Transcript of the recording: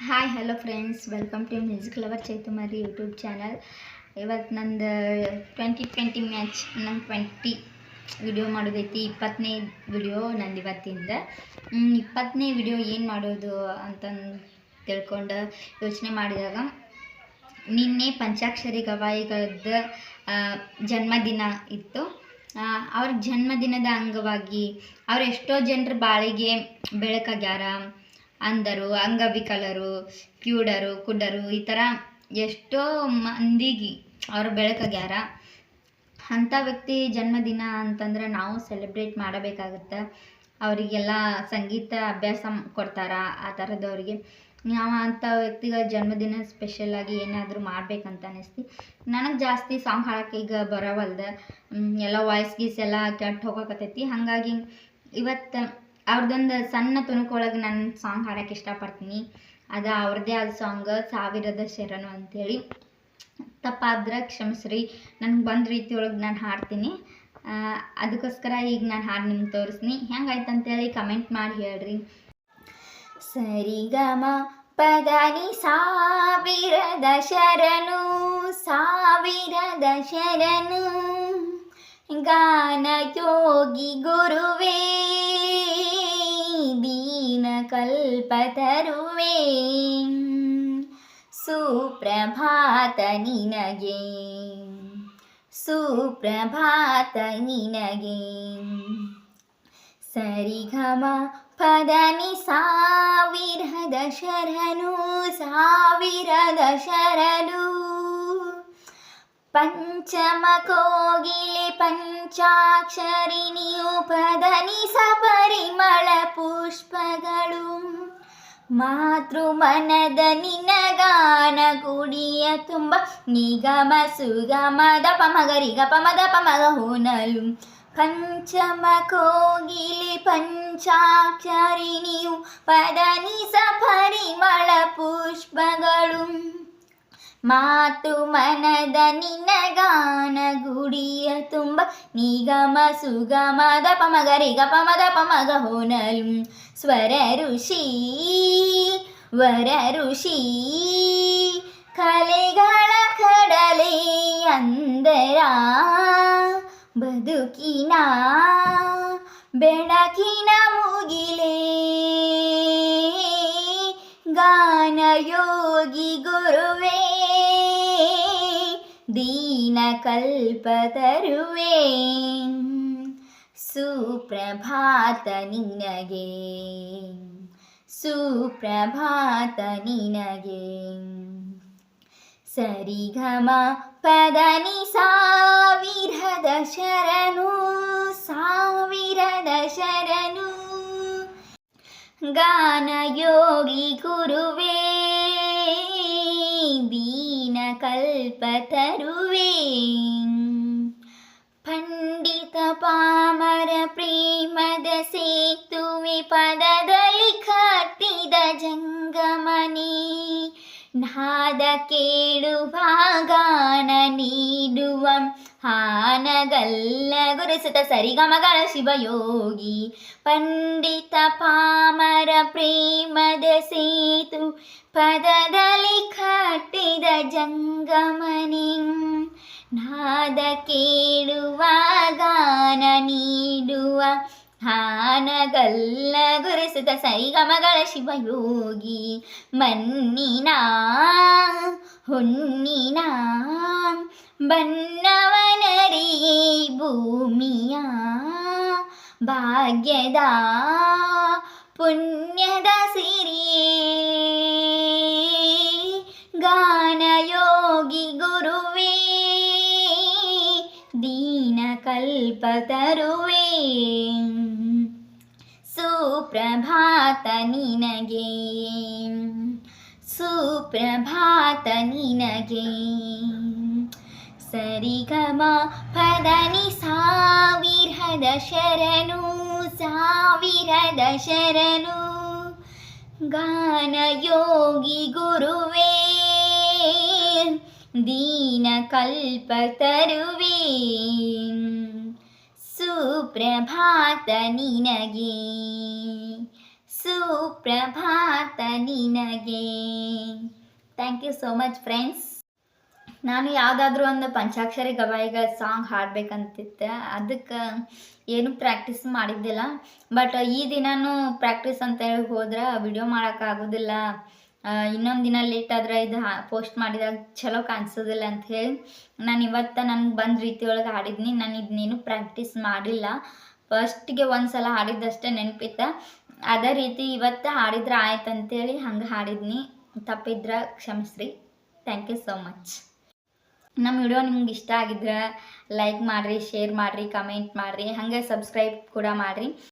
Hi hello friends, welcome to music lover Chaitumari YouTube channel. ಇವತ್ತು ನಂದು 2020 match ನಂಗೆ 20 video ಮಾಡೋದೈತಿ. 20ನೇ video ನಂದು ಇವತ್ತಿಂದ. 20ನೇ ವಿಡಿಯೋ ಏನು ಮಾಡೋದು ಅಂತಂದು ತಿಳ್ಕೊಂಡು ಯೋಚನೆ ಮಾಡಿದಾಗ ನಿನ್ನೆ ಪಂಚಾಕ್ಷರಿ ಗವಾಯಿಗಳದ್ದು ಜನ್ಮದಿನ ಇತ್ತು. ಅವ್ರ ಜನ್ಮದಿನದ ಅಂಗವಾಗಿ ಅವ್ರು ಎಷ್ಟೋ ಜನರ ಬಾಳಿಗೆ ಬೆಳಕಾಗ್ಯಾರ. ಅಂಧರು, ಅಂಗವಿಕಲರು, ಕಿವುಡರು, ಕುಡ್ಡರು, ಈ ಥರ ಎಷ್ಟೋ ಮಂದಿಗೆ ಅವರು ಬೆಳಕಾಗ್ಯಾರ. ಅಂಥ ವ್ಯಕ್ತಿ ಜನ್ಮದಿನ ಅಂತಂದ್ರೆ ನಾವು ಸೆಲೆಬ್ರೇಟ್ ಮಾಡಬೇಕಾಗುತ್ತೆ. ಅವರಿಗೆಲ್ಲ ಸಂಗೀತ ಅಭ್ಯಾಸ ಕೊಡ್ತಾರೆ. ಆ ಥರದವ್ರಿಗೆ ನಾವು ಅಂಥ ವ್ಯಕ್ತಿಗಳ ಜನ್ಮದಿನ ಸ್ಪೆಷಲಾಗಿ ಏನಾದರೂ ಮಾಡ್ಬೇಕಂತ ಅನ್ನಿಸ್ತಿ. ನನಗೆ ಜಾಸ್ತಿ ಸಾಂಗ್ ಹಾಡೋಕೆ ಈಗ ಬರೋವಲ್ದು. ಎಲ್ಲ ವಾಯ್ಸ್ ಗೀಸ್ ಎಲ್ಲ ಕೆಟ್ಟು ಹೋಗೋಕತ್ತೈತಿ. ಹಾಗಾಗಿ ಇವತ್ತು ಅವ್ರದ್ದೊಂದು ಸಣ್ಣ ತುಣುಕೊಳಗೆ ನಾನು ಸಾಂಗ್ ಹಾಡೋಕ್ಕೆ ಇಷ್ಟಪಡ್ತೀನಿ. ಅದು ಅವ್ರದ್ದೇ ಆದ ಸಾಂಗ್, ಸಾವಿರದ ಶರಣು ಅಂಥೇಳಿ. ತಪ್ಪಾದ್ರೆ ಕ್ಷಮಿಸ್ರಿ, ನನಗೆ ಬಂದ ರೀತಿಯೊಳಗೆ ನಾನು ಹಾಡ್ತೀನಿ. ಅದಕ್ಕೋಸ್ಕರ ಈಗ ನಾನು ಹಾಡು ನಿಮ್ಗೆ ತೋರಿಸ್ತೀನಿ. ಹೆಂಗಾಯ್ತು ಅಂತೇಳಿ ಕಮೆಂಟ್ ಮಾಡಿ ಹೇಳ್ರಿ. ಸರಿಗಮ ಪದನಿ ಸಾವಿರದ ಶರಣು, ಸಾವಿರದ ಶರಣು, ಗಾನ ಯೋಗಿ ಗುರುವೇ, ದೀನ ಕಲ್ಪತರುವೇ, ಸುಪ್ರಭಾತ ನಿನಗೆ, ಸುಪ್ರಭಾತ ನಿನಗೆ. ಸರಿಗಮ ಪದನಿ ಸಾವಿರದ ಶರಣು, ಸಾವಿರದ ಶರಣು, ಪಂಚಮ ಕೋಗಿಲೆ ಪಂಚಾಕ್ಷರಿ ನೀವು ಪದನಿ ಸಪರಿಮಳ ಪುಷ್ಪಗಳು, ಮಾತೃ ಮನದ ನಿನಗಾನ ಗುಡಿಯ ತುಂಬ ನಿಗಮ ಸುಗಮ ದಪ ಮಗರಿ ಗಪ ಮದ ಪಮಗ ಹೋನಲು. ಪಂಚಮ ಕೋಗಿಲೆ ಪಂಚಾಕ್ಷರಿ ನೀವು ಪದನಿ ಸಪರಿಮಳ ಪುಷ್ಪಗಳು, ಮಾತು ಮನದ ನಿನಗಾನ ಗುಡಿಯ ತುಂಬ ನಿಗಮ ಸುಗಮ ದಪ ಮಗರಿ ಗಪ ಮದ ಪಮಗ ಹೋನಲು. ಸ್ವರ ಋಷಿ ವರ ಋಷಿ, ಕಲೆಗಳ ಕಡಲೆ ಅಂದರ, ಬದುಕಿನ ಬೆಳಕಿನ ಮುಗಿಲೇ, ಗಾನ ಯೋಗಿ ಗುರುವೇ, ದೀನ ಕಲ್ಪತರುವೇ, ಸುಪ್ರಭಾತ ನಿನಗೆ, ಸುಪ್ರಭಾತ ನಿನಗೆ. ಸರಿಗಮ ಪದನಿ ಸಾವಿರದ ಶರಣು, ಸಾವಿರದ ಶರಣು, ಗಾನ ಯೋಗಿ ಗುರುವೇ, ದೀನ ಕಲ್ಪತರುವೇ, ಪಂಡಿತ ಪಾಮರ ಪ್ರೇಮದ ಸೇತುವೆ ಪದದಲ್ಲಿ ಕಟ್ಟಿದ ಜಂಗಮನಿ, ನಾದ ಕೇಳುವ ಗಾನ ನೀಡುವ ಹಾನಗಲ್ಲ ಗುರುಸುತ ಸರಿಗಮಗಳ ಶಿವಯೋಗಿ. ಪಂಡಿತ ಪಾಮರ ಪ್ರೇಮದ ಸೇತು ಪದದಲ್ಲಿ ಕಟ್ಟಿದ ಜಂಗಮನಿ, ನಾದ ಕೇಳುವ ಗಾನ ನೀಡುವ ಹಾನಗಲ್ಲ ಗುರುಸುತ ಸರಿಗಮಗಳ ಶಿವಯೋಗಿ. ಮಣ್ಣಿನ ಹುಣ್ಣಿನ ಬಣ್ಣವನರಿಯೇ ಭೂಮಿಯ, ಭಾಗ್ಯದ ಪುಣ್ಯದ ಸಿರಿಯೇ, ಗಾನ ಯೋಗಿ ಗುರುವೇ, ದೀನ ಕಲ್ಪತರುವೇ, ಸುಪ್ರಭಾತ ನಿನಗೆ, ಸುಪ್ರಭಾತ ನಿನಗೆ. ಸರಿಗಮ ಪದನಿ ಸಾವಿರದ ಶರಣು, ಸಾವಿರದ ಶರಣು, ಗಾನ ಯೋಗಿ ಗುರುವೇ, ದೀನ ಕಲ್ಪತರುವೇ, ಸುಪ್ರಭಾತ ನಿನಗೆ, ಸುಪ್ರಭಾತ ನಿನಗೆ. Thank you so much friends. ನಾನು ಯಾವುದಾದ್ರೂ ಒಂದು ಪಂಚಾಕ್ಷರಿ ಗವಾಯಿಗಳ ಸಾಂಗ್ ಹಾಡಬೇಕಂತಿತ್ತೆ, ಅದಕ್ಕೆ ಏನು ಪ್ರಾಕ್ಟೀಸ್ ಮಾಡಿದ್ದಿಲ್ಲ. ಬಟ್ ಈ ದಿನವೂ ಪ್ರಾಕ್ಟೀಸ್ ಅಂತೇಳಿ ಹೋದ್ರೆ ವಿಡಿಯೋ ಮಾಡೋಕ್ಕಾಗೋದಿಲ್ಲ, ಇನ್ನೊಂದು ದಿನ ಲೇಟ್ ಆದರೆ ಇದು ಪೋಸ್ಟ್ ಮಾಡಿದಾಗ ಚಲೋ ಕಾಣಿಸೋದಿಲ್ಲ ಅಂಥೇಳಿ ನಾನು ಇವತ್ತು ನನಗೆ ಬಂದ ರೀತಿಯೊಳಗೆ ಹಾಡಿದ್ನಿ. ನಾನು ಇದನ್ನೇನು ಪ್ರಾಕ್ಟೀಸ್ ಮಾಡಿಲ್ಲ, ಫಸ್ಟಿಗೆ ಒಂದು ಸಲ ಹಾಡಿದ್ದಷ್ಟೇ ನೆನಪಿತ್ತು. ಅದೇ ರೀತಿ ಇವತ್ತು ಹಾಡಿದ್ರೆ ಆಯ್ತು ಅಂತೇಳಿ ಹಂಗೆ ಹಾಡಿದ್ನಿ. ತಪ್ಪಿದ್ರೆ ಕ್ಷಮಿಸ್ರಿ. Thank you so much. ನಮ್ಮ ವಿಡಿಯೋ ನಿಮ್ಗೆ ಇಷ್ಟ ಆಗಿದ್ರೆ ಲೈಕ್ ಮಾಡಿರಿ, ಶೇರ್ ಮಾಡಿರಿ, ಕಮೆಂಟ್ ಮಾಡಿರಿ, ಹಾಗೆ ಸಬ್ಸ್ಕ್ರೈಬ್ ಕೂಡ ಮಾಡಿರಿ.